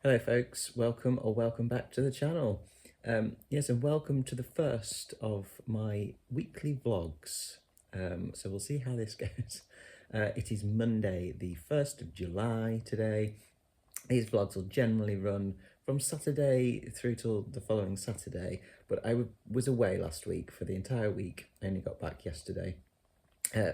Hello folks, welcome back to the channel. Yes, and welcome to the first of my weekly vlogs. So we'll see how this goes. It is Monday, the 1st of July today. These vlogs will generally run from Saturday through till the following Saturday, but I was away last week for the entire week. I only got back yesterday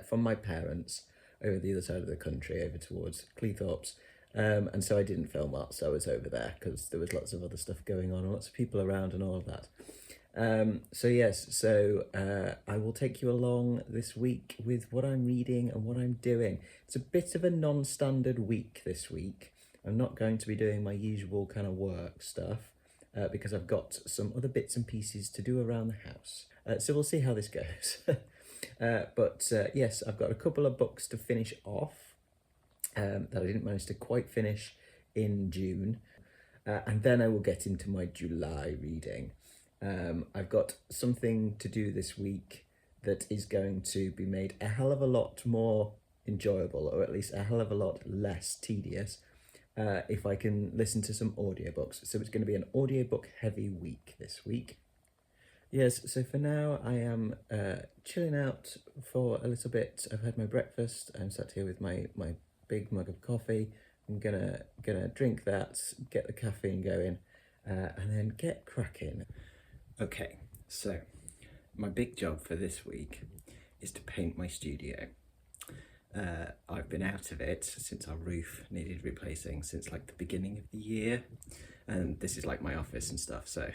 from my parents over the other side of the country, over towards Cleethorpes. And so I didn't film whilst I was over there because there was lots of other stuff going on and lots of people around and all of that. I will take you along this week with what I'm reading and what I'm doing. It's a bit of a non-standard week this week. I'm not going to be doing my usual kind of work stuff because I've got some other bits and pieces to do around the house. So we'll see how this goes. Yes, I've got a couple of books to finish off that I didn't manage to quite finish in June. And then I will get into my July reading. I've got something to do this week that is going to be made a hell of a lot more enjoyable, or at least a hell of a lot less tedious, if I can listen to some audiobooks. So it's going to be an audiobook heavy week this week. Yes, so for now I am chilling out for a little bit. I've had my breakfast. I'm sat here with my big mug of coffee. I'm gonna drink that, get the caffeine going, and then get cracking. Okay, so my big job for this week is to paint my studio. I've been out of it since our roof needed replacing since like the beginning of the year, and this is like my office and stuff, so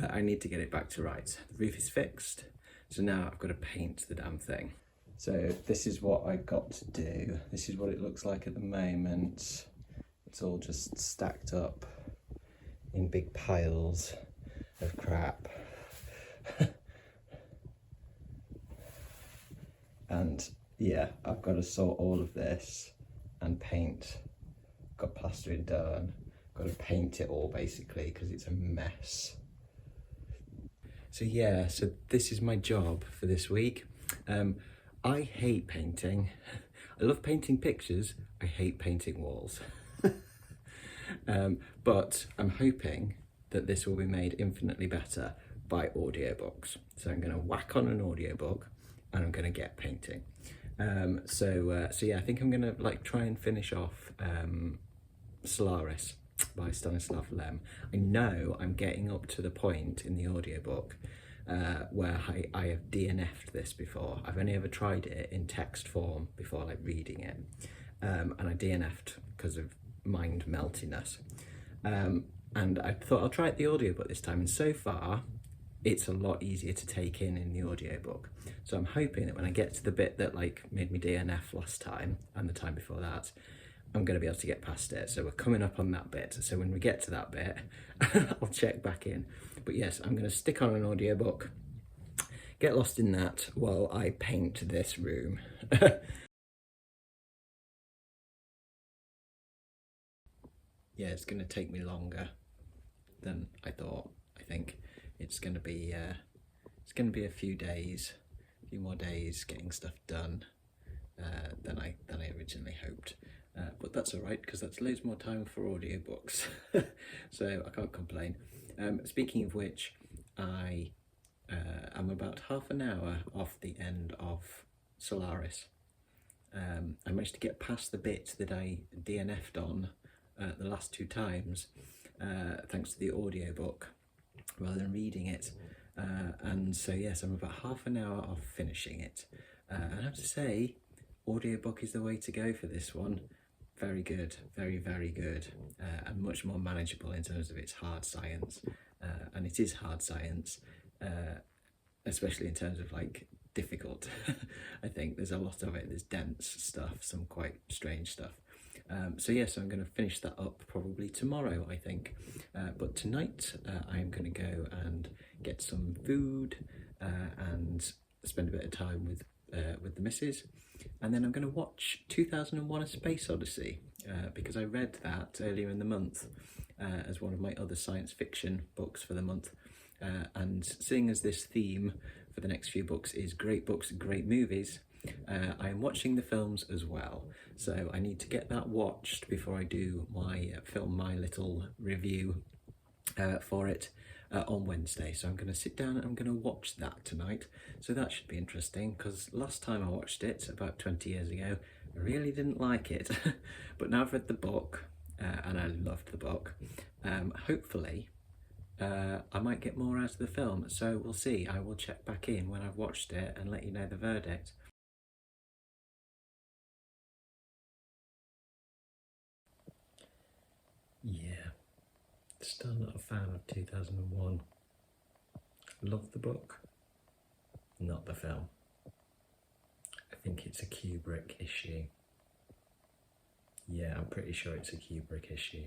I need to get it back to rights. The roof is fixed, so now I've got to paint the damn thing. So this is what I got to do. This is what it looks like at the moment. It's all just stacked up in big piles of crap. And yeah, I've got to sort all of this and paint. Got plastering done. Got to paint it all basically because it's a mess. So yeah, so this is my job for this week. I hate painting. I love painting pictures. I hate painting walls. But I'm hoping that this will be made infinitely better by audiobooks. So I'm going to whack on an audiobook and I'm going to get painting. So yeah, I think I'm going to try and finish off Solaris by Stanislav Lem. I know I'm getting up to the point in the audiobook where I have DNF'd this before. I've only ever tried it in text form before, like reading it, and I DNF'd because of mind meltiness. And I thought I'll try it the audiobook this time, and so far it's a lot easier to take in the audiobook. So I'm hoping that when I get to the bit that made me DNF last time and the time before that, I'm going to be able to get past it. So we're coming up on that bit. So when we get to that bit, I'll check back in. But yes, I'm going to stick on an audiobook, get lost in that while I paint this room. Yeah, it's going to take me longer than I thought. I think it's going to be a few days, a few more days getting stuff done than I originally hoped. But that's all right, because that's loads more time for audiobooks. So I can't complain. Speaking of which, I'm about half an hour off the end of Solaris. I managed to get past the bit that I DNF'd on the last two times, thanks to the audiobook rather than reading it. And so yes, I'm about half an hour off finishing it. And I have to say, audiobook is the way to go for this one. Very good, very, very good, and much more manageable in terms of its hard science. And it is hard science, especially in terms of difficult. I think there's a lot of it. There's dense stuff, some quite strange stuff. So yes, I'm going to finish that up probably tomorrow, I think. But tonight I'm going to go and get some food and spend a bit of time with the missus. And then I'm going to watch 2001: A Space Odyssey because I read that earlier in the month as one of my other science fiction books for the month. And seeing as this theme for the next few books is great books, great movies, I am watching the films as well, so I need to get that watched before I do my little review for it on Wednesday. So I'm going to sit down and I'm going to watch that tonight. So that should be interesting, because last time I watched it, about 20 years ago, I really didn't like it. But now I've read the book, and I loved the book. Hopefully, I might get more out of the film. So we'll see. I will check back in when I've watched it and let you know the verdict. Yeah, still not a fan of 2001. Love the book, not the film. I think it's a Kubrick issue. Yeah, I'm pretty sure it's a Kubrick issue.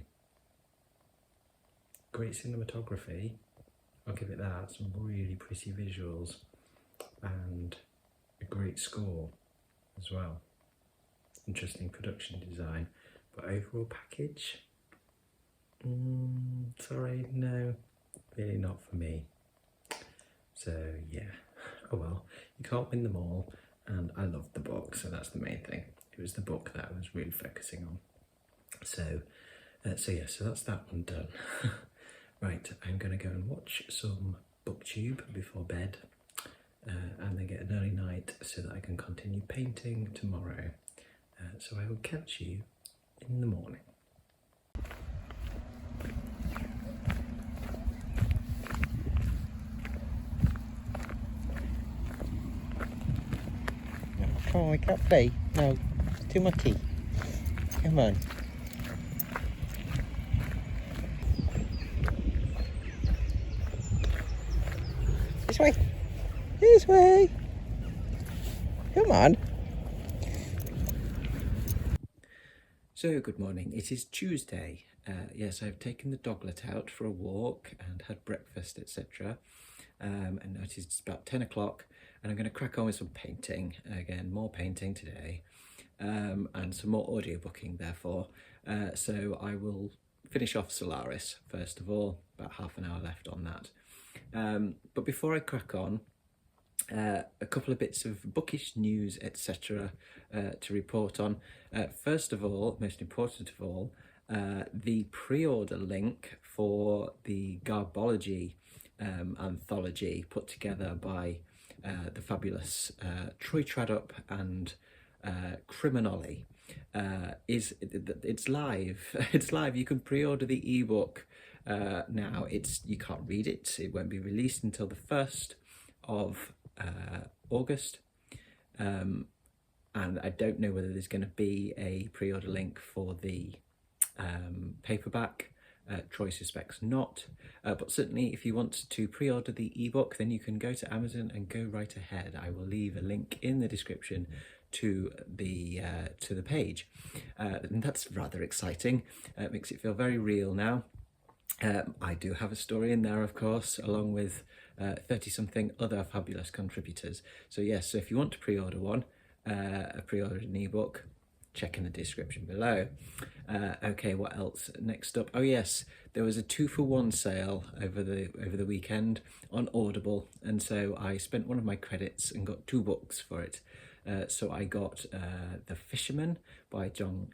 Great cinematography, I'll give it that. Some really pretty visuals and a great score as well. Interesting production design, but overall package, sorry, no, really not for me. So yeah, oh well, you can't win them all, and I loved the book, so that's the main thing. It was the book that I was really focusing on. So yeah, so that's that one done. Right, I'm going to go and watch some booktube before bed, and then get an early night so that I can continue painting tomorrow. So I will catch you in the morning. Come on, we can't play. No, it's too mucky. Come on. This way. This way. Come on. So, good morning. It is Tuesday. Yes, I've taken the doglet out for a walk and had breakfast, etc. And now it is about 10 o'clock, and I'm going to crack on with some painting. Again, more painting today, and some more audiobooking, therefore. So I will finish off Solaris first of all, about half an hour left on that. But before I crack on, a couple of bits of bookish news, etc. To report on. First of all, most important of all, the pre-order link for the Garbology anthology put together by the fabulous Troy Tradup and Criminoli it's live. It's live. You can pre-order the ebook now. You can't read it. It won't be released until the 1st of August, and I don't know whether there's going to be a pre-order link for the paperback. Troy suspects not, but certainly if you want to pre-order the ebook, then you can go to Amazon and go right ahead. I will leave a link in the description to the page, and that's rather exciting. It makes it feel very real now. I do have a story in there, of course, along with 30-something other fabulous contributors. So yes, so if you want to pre-order one, pre-order an ebook, check in the description below. Okay, what else? Next up, oh yes, there was a 2-for-1 sale over the weekend on Audible, and so I spent one of my credits and got 2 books for it. So I got The Fisherman by John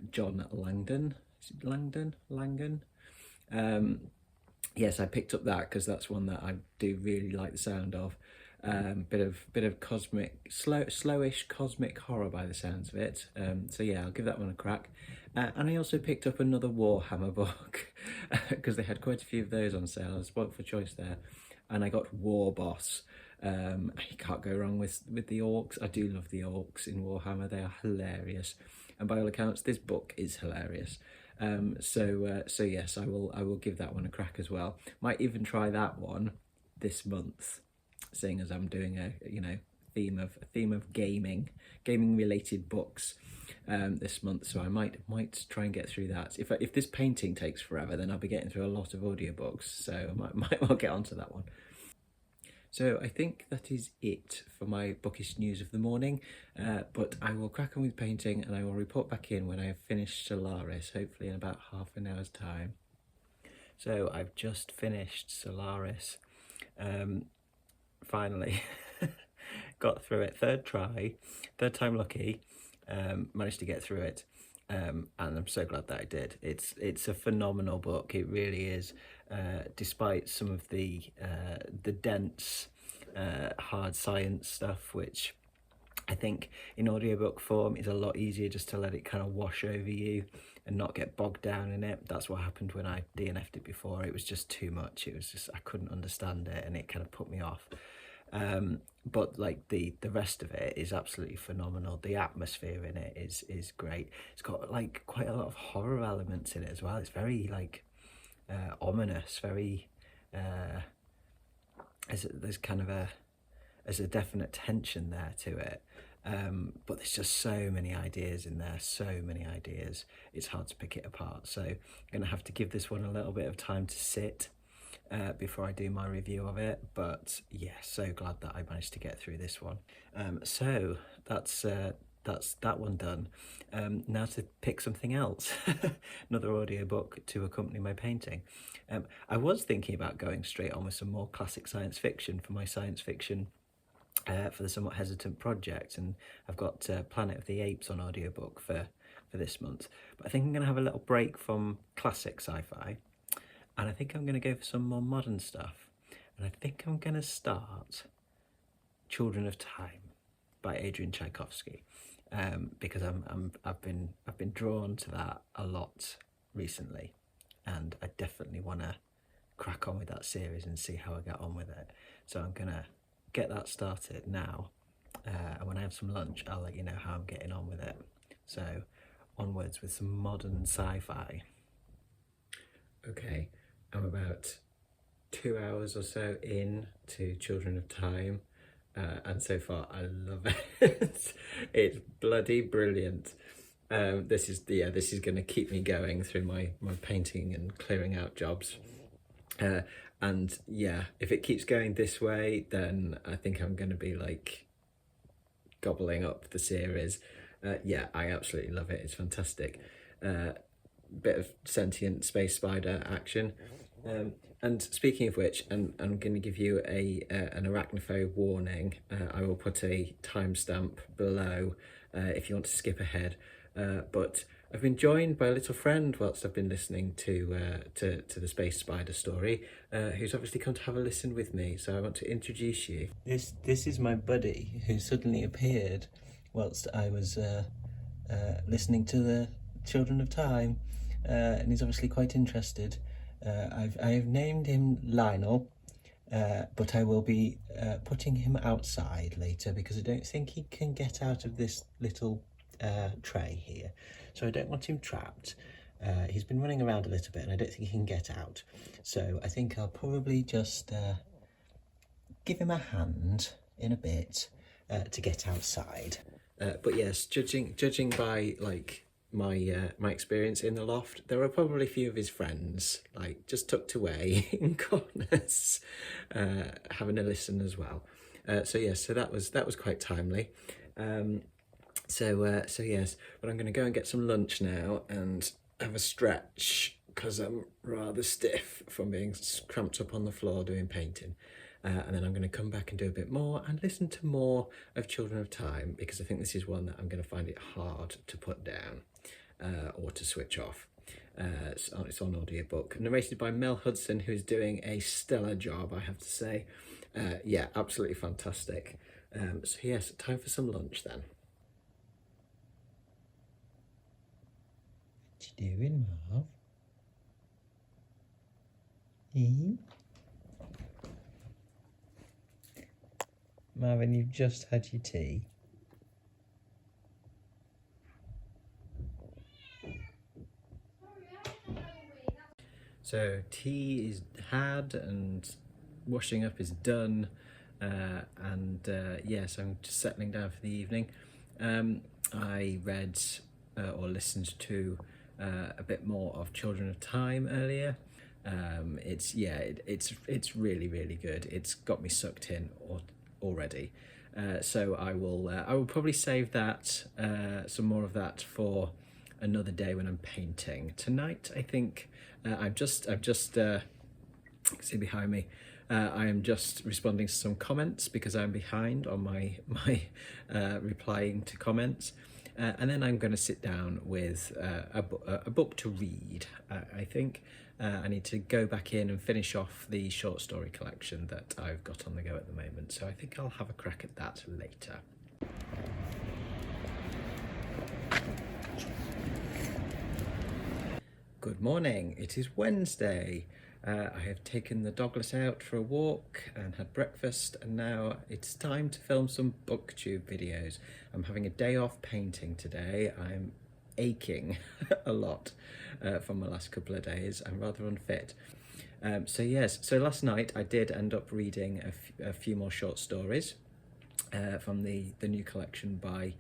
Langdon. Is it Langan? Yes, I picked up that because that's one that I do really like the sound of. Bit of cosmic, slowish cosmic horror by the sounds of it. So yeah, I'll give that one a crack. And I also picked up another Warhammer book because they had quite a few of those on sale. I was spoilt for choice there. And I got War Boss. You can't go wrong with the orcs. I do love the orcs in Warhammer. They are hilarious, and by all accounts, this book is hilarious. So yes, I will give that one a crack as well. Might even try that one this month, seeing as I'm doing a theme of gaming related books this month. So I might try and get through that. If this painting takes forever, then I'll be getting through a lot of audiobooks. So I might well get onto that one. So I think that is it for my bookish news of the morning, but I will crack on with painting and I will report back in when I have finished Solaris, hopefully in about half an hour's time. So I've just finished Solaris, finally. got through it, third try, third time lucky, managed to get through it. And I'm so glad that I did. It's a phenomenal book. It really is. Despite some of the dense, hard science stuff, which I think in audiobook form is a lot easier just to let it kind of wash over you and not get bogged down in it. That's what happened when I DNF'd it before. It was just too much. It was just, I couldn't understand it and it kind of put me off. But like the rest of it is absolutely phenomenal. The atmosphere in it is great. It's got like quite a lot of horror elements in it as well. It's very like ominous, very there's kind of there's a definite tension there to it. But there's just so many ideas in there, so many ideas. It's hard to pick it apart. So I'm going to have to give this one a little bit of time to sit before I do my review of it. But yeah, so glad that I managed to get through this one. So that's that one done. Now to pick something else, another audiobook to accompany my painting. I was thinking about going straight on with some more classic science fiction for my science fiction for the Somewhat Hesitant project, and I've got Planet of the Apes on audiobook for this month. But I think I'm going to have a little break from classic sci-fi, and I think I'm going to go for some more modern stuff. And I think I'm going to start Children of Time by Adrian Tchaikovsky, because I've been drawn to that a lot recently, and I definitely want to crack on with that series and see how I get on with it. So I'm gonna get that started now, and when I have some lunch I'll let you know how I'm getting on with it. So onwards with some modern sci-fi. Okay, I'm about 2 hours or so in to Children of Time, and so far I love it. It's bloody brilliant. This is going to keep me going through my painting and clearing out jobs. And yeah, if it keeps going this way, then I think I'm going to be like gobbling up the series. Yeah, I absolutely love it. It's fantastic. Bit of sentient space spider action. And speaking of which, I'm going to give you an arachnophobe warning. I will put a timestamp below if you want to skip ahead. But I've been joined by a little friend whilst I've been listening to the space spider story, who's obviously come to have a listen with me. So I want to introduce you. This is my buddy who suddenly appeared whilst I was listening to the Children of Time, and he's obviously quite interested. I have named him Lionel, but I will be putting him outside later because I don't think he can get out of this little tray here, so I don't want him trapped. He's been running around a little bit and I don't think he can get out, so I think I'll probably just give him a hand in a bit to get outside. But yes, judging by like my experience in the loft, there were probably a few of his friends like just tucked away in corners, having a listen as well. So yes, so that was quite timely. So yes, but I'm going to go and get some lunch now and have a stretch because I'm rather stiff from being cramped up on the floor doing painting. And then I'm going to come back and do a bit more and listen to more of Children of Time, because I think this is one that I'm going to find it hard to put down or to switch off. It's on audiobook, narrated by Mel Hudson, who is doing a stellar job, I have to say. Yeah, absolutely fantastic. So yes, time for some lunch then. What you doing, Marv? Marvin, you've just had your tea. So tea is had and washing up is done, and yes, I'm just settling down for the evening. I read or listened to a bit more of Children of Time earlier. It's really, really good. It's got me sucked in already. So I will probably save that, some more of that, for another day when I'm painting. Tonight, I think I've just see behind me. I am just responding to some comments because I'm behind on my replying to comments. And then I'm going to sit down with a book to read, I think. I need to go back in and finish off the short story collection that I've got on the go at the moment. So I think I'll have a crack at that later. Good morning, it is Wednesday. I have taken the doglet out for a walk and had breakfast, and now it's time to film some booktube videos. I'm having a day off painting today. I'm aching a lot from the last couple of days. I'm rather unfit. So last night I did end up reading a few more short stories from the new collection by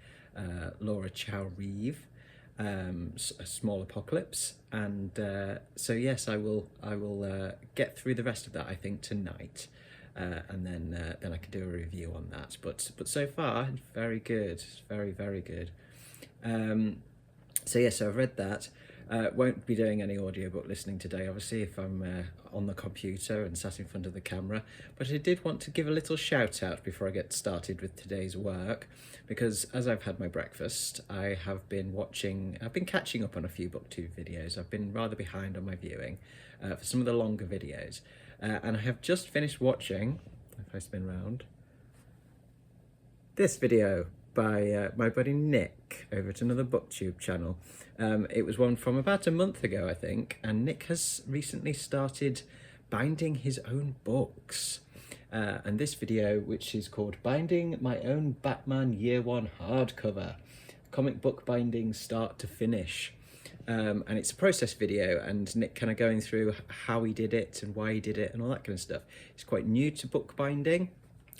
Laura Chow-Reeve. A Small Apocalypse, and so yes, I will get through the rest of that, I think, tonight, and then I can do a review on that. But so far, very good, very good. So I've read that. Won't be doing any audiobook listening today, obviously, if I'm on the computer and sat in front of the camera. But I did want to give a little shout out before I get started with today's work, because as I've had my breakfast, I've been catching up on a few booktube videos. I've been rather behind on my viewing for some of the longer videos. And I have just finished watching, if I spin round, this video by my buddy Nick over at another booktube channel. It was one from about a month ago, I think, and Nick has recently started binding his own books. And this video, which is called Binding My Own Batman Year 1 Hardcover, comic book binding start to finish. And it's a process video, and Nick kind of going through how he did it and why he did it and all that kind of stuff. He's quite new to bookbinding,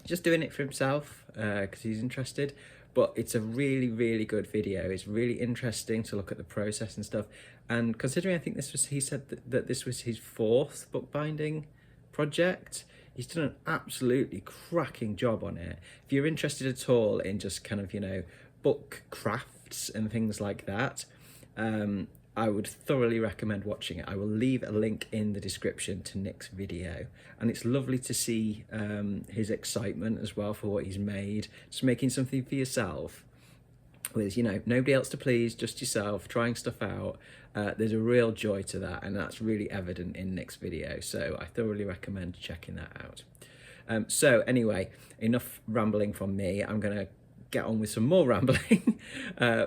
just doing it for himself because he's interested. But it's a really good video. It's really interesting to look at the process and stuff. And considering I think he said that this was his 4th bookbinding project, he's done an absolutely cracking job on it. If you're interested at all in just kind of, book crafts and things like that, I would thoroughly recommend watching it. I will leave a link in the description to Nick's video, and it's lovely to see his excitement as well for what he's made. Just making something for yourself with, nobody else to please, just yourself, trying stuff out. There's a real joy to that, and that's really evident in Nick's video, so I thoroughly recommend checking that out. So anyway, enough rambling from me. I'm gonna get on with some more rambling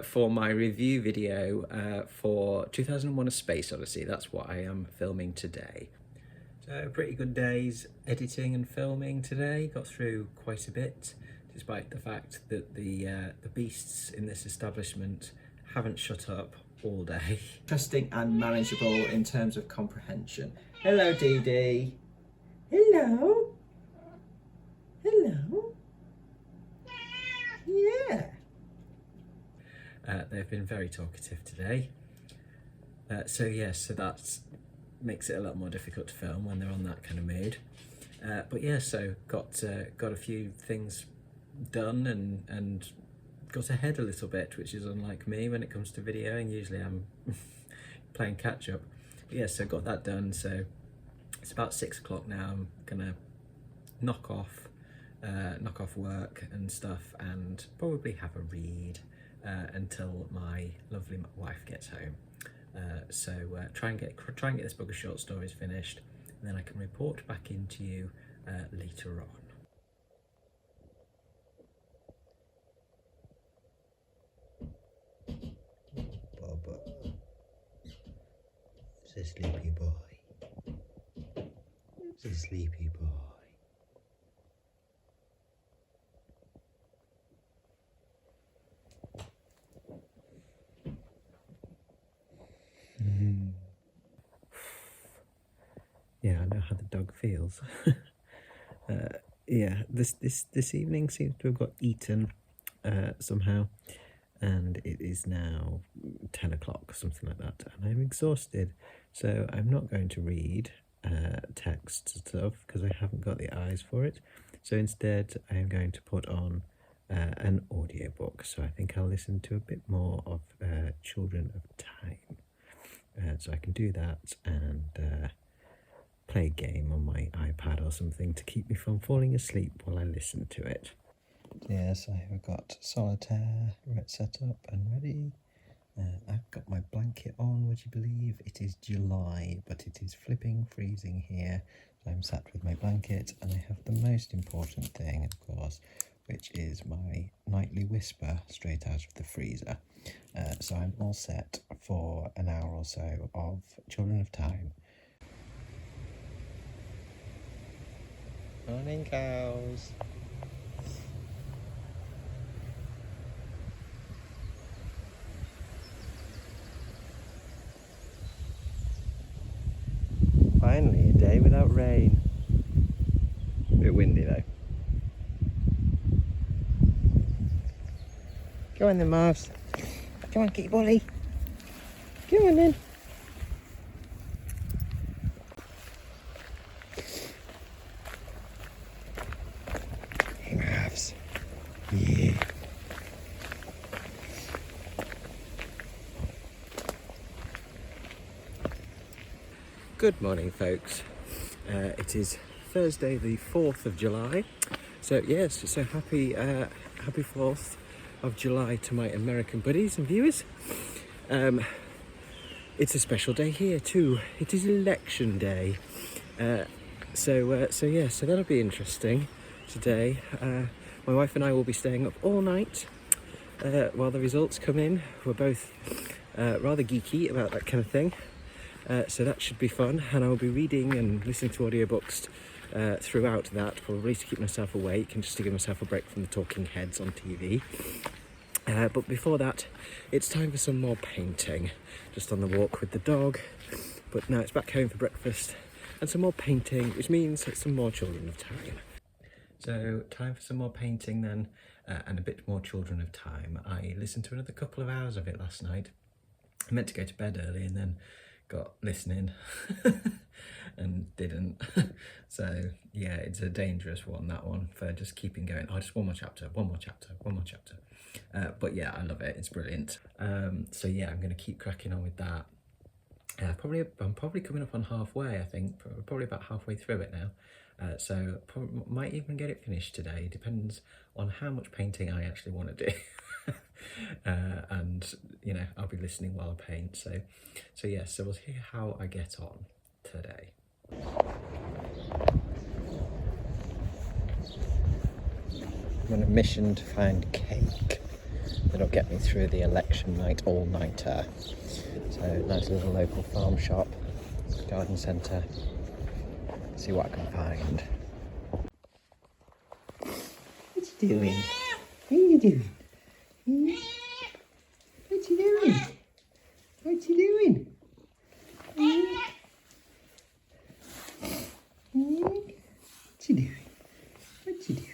for my review video for 2001: A Space Odyssey. That's what I am filming today. So pretty good days editing and filming today. Got through quite a bit, despite the fact that the beasts in this establishment haven't shut up all day. Interesting and manageable in terms of comprehension. Hello, Dee Dee. Hello. Hello. Yeah. They've been very talkative today. So that makes it a lot more difficult to film when they're on that kind of mood. But yeah, so got a few things done and got ahead a little bit, which is unlike me when it comes to videoing. Usually I'm playing catch up. But yeah, so got that done. So it's about 6 o'clock now. I'm gonna knock off work and stuff and probably have a read until my lovely wife gets home. So try and get this book of short stories finished, and then I can report back into you later on. Bubba, it's a sleepy boy. It's a sleepy boy. Yeah, I know how the dog feels. Yeah, this evening seems to have got eaten somehow, and it is now 10 o'clock, something like that, and I'm exhausted, so I'm not going to read text stuff because I haven't got the eyes for it. So instead, I am going to put on an audiobook. So I think I'll listen to a bit more of Children of Time. So I can do that and play a game on my iPad or something to keep me from falling asleep while I listen to it. Yes, I have got solitaire set up and ready. I've got my blanket on, would you believe? It is July, but it is flipping freezing here. So I'm sat with my blanket, and I have the most important thing, of course, which is my nightly whisper straight out of the freezer. So I'm all set for an hour or so of Children of Time. Morning, cows. Finally, a day without rain. A bit windy though. Go on then, Marvs. Come on, get your bolly. Come on then. Hey, Marvs. Yeah. Good morning, folks. It is Thursday, the 4th of July. So yes, so happy 4th of July to my American buddies and viewers. It's a special day here too. It is election day. So that'll be interesting today. My wife and I will be staying up all night while the results come in. We're both rather geeky about that kind of thing. So that should be fun, and I will be reading and listening to audiobooks throughout that, probably to keep myself awake and just to give myself a break from the talking heads on TV. But before that, it's time for some more painting. Just on the walk with the dog, but now it's back home for breakfast and some more painting, which means some more Children of Time. So time for some more painting then, and a bit more Children of Time. I listened to another couple of hours of it last night. I meant to go to bed early and then got listening and didn't. So yeah, it's a dangerous one, that one, for just keeping going. Oh, just one more chapter. But yeah, I love it, it's brilliant. So yeah, I'm going to keep cracking on with that. I'm probably coming up on halfway, I think, probably about halfway through it now. So might even get it finished today, depends on how much painting I actually want to do. And you know, I'll be listening while I paint. So yes, so we'll see how I get on today. I'm on a mission to find cake that'll get me through the election night all-nighter. So nice little local farm shop, garden centre. See what I can find. What you doing? What are you doing? What you doing? What you doing? What you doing? What you doing?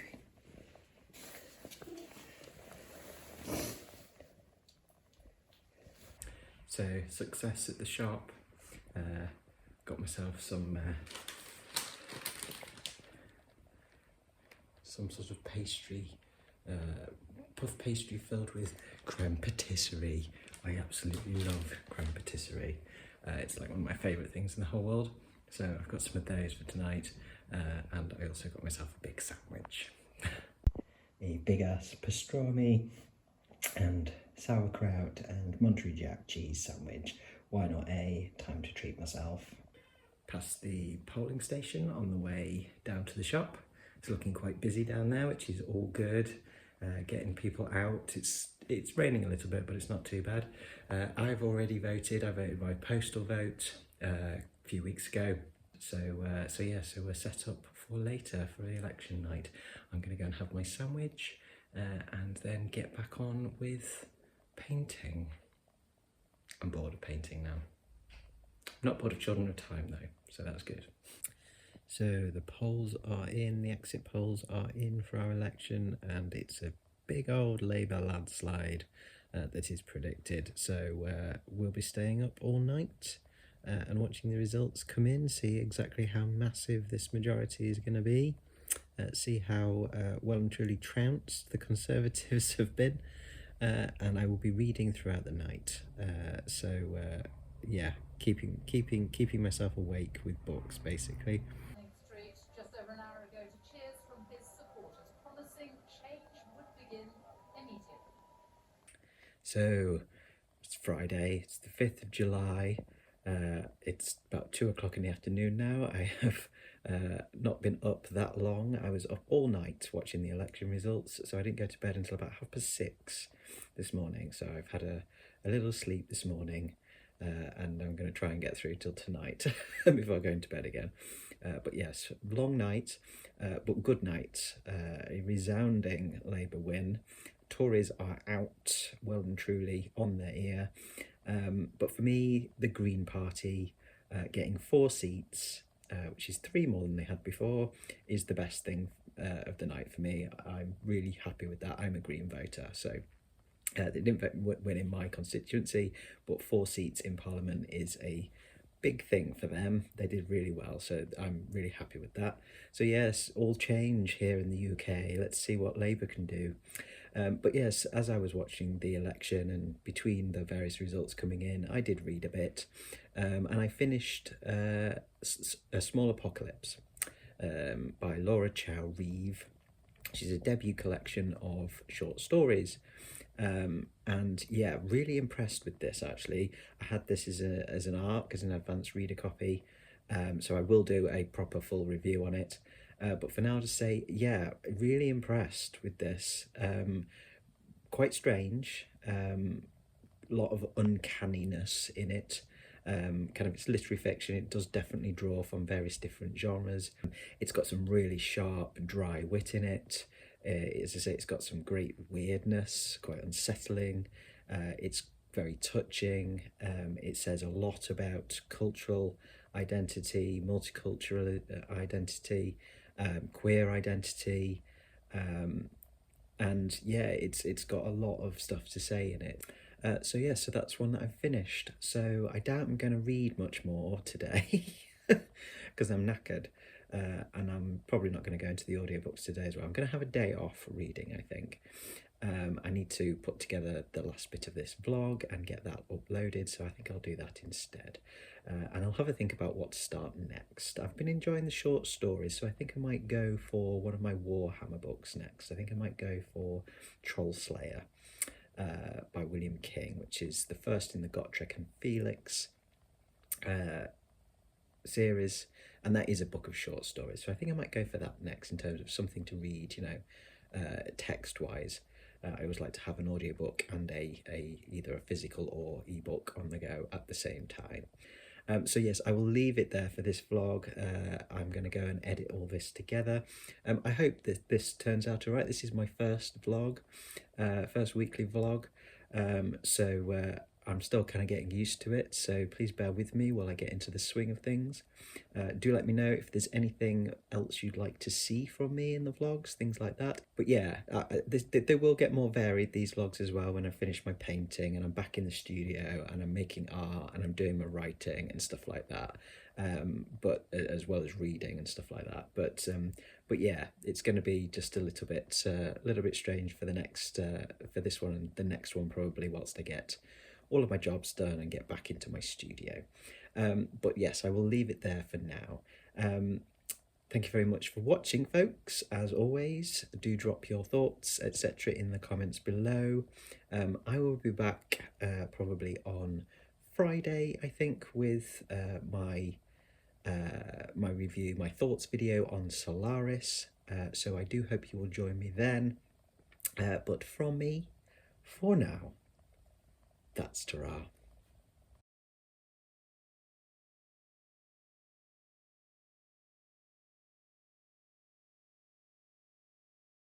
So success at the shop. Got myself some sort of pastry, puff pastry filled with creme patisserie. I absolutely love creme patisserie. It's like one of my favourite things in the whole world. So I've got some of those for tonight, and I also got myself a big sandwich. A big ass pastrami and sauerkraut and Monterey Jack cheese sandwich. Why not a time to treat myself? Past the polling station on the way down to the shop. It's looking quite busy down there, which is all good. Getting people out. It's raining a little bit, but it's not too bad. I've already voted. I voted by postal vote a few weeks ago. So we're set up for later for the election night. I'm going to go and have my sandwich and then get back on with painting. I'm bored of painting now. I'm not bored of Children of Time though, so that's good. So the polls are in, the exit polls are in for our election, and it's a big old Labour landslide that is predicted. So we'll be staying up all night and watching the results come in, see exactly how massive this majority is going to be, see how well and truly trounced the Conservatives have been, and I will be reading throughout the night. Yeah, keeping myself awake with books, basically. Street just over an hour ago to cheers from his supporters, promising change would begin immediately. So it's Friday, it's the 5th of July. It's about 2 o'clock in the afternoon now. I have not been up that long. I was up all night watching the election results, so I didn't go to bed until about 6:30 this morning. So I've had a little sleep this morning, and I'm going to try and get through till tonight before going to bed again. But yes, long night, but good night. A resounding Labour win. Tories are out well and truly on their ear. But for me, the Green Party getting 4 seats, which is 3 more than they had before, is the best thing of the night for me. I'm really happy with that. I'm a Green voter, so they didn't win in my constituency, but 4 seats in Parliament is a big thing for them. They did really well, so I'm really happy with that. So yes, all change here in the UK. Let's see what Labour can do. But yes, as I was watching the election and between the various results coming in, I did read a bit, and I finished A Small Apocalypse by Laura Chow Reeve. She's a debut collection of short stories. And yeah, really impressed with this actually. I had this as an ARC, as an advanced reader copy, so I will do a proper full review on it. But for now, to say, yeah, really impressed with this. Quite strange, lot of uncanniness in it. Kind of, it's literary fiction. It does definitely draw from various different genres. It's got some really sharp, dry wit in it. As I say, it's got some great weirdness, quite unsettling. It's very touching. It says a lot about cultural identity, multicultural identity, queer identity, and yeah, it's got a lot of stuff to say in it. So yeah, so that's one that I've finished. So I doubt I'm going to read much more today because I'm knackered. And I'm probably not going to go into the audiobooks today as well. I'm going to have a day off reading, I think. I need to put together the last bit of this vlog and get that uploaded, so I think I'll do that instead. And I'll have a think about what to start next. I've been enjoying the short stories, so I think I might go for one of my Warhammer books next. I think I might go for Troll Slayer by William King, which is the first in the Gotrek and Felix series, and that is a book of short stories, so I think I might go for that next in terms of something to read, you know, text wise. I always like to have an audiobook and either a physical or ebook on the go at the same time. So yes, I will leave it there for this vlog. I'm going to go and edit all this together. I hope that this turns out all right. This is my first vlog, first weekly vlog. So I'm still kind of getting used to it, so please bear with me while I get into the swing of things. Do let me know if there's anything else you'd like to see from me in the vlogs, things like that. But yeah, they will get more varied, these vlogs as well, when I finish my painting and I'm back in the studio and I'm making art and I'm doing my writing and stuff like that. But as well as reading and stuff like that. But yeah, it's going to be just a little bit strange for the next for this one and the next one probably, whilst I get all of my jobs done and get back into my studio. But yes, I will leave it there for now. Thank you very much for watching, folks. As always, do drop your thoughts, etc. in the comments below. I will be back probably on Friday, I think, with my review, my thoughts video on Solaris. So I do hope you will join me then. But from me, for now, that's ta-ra.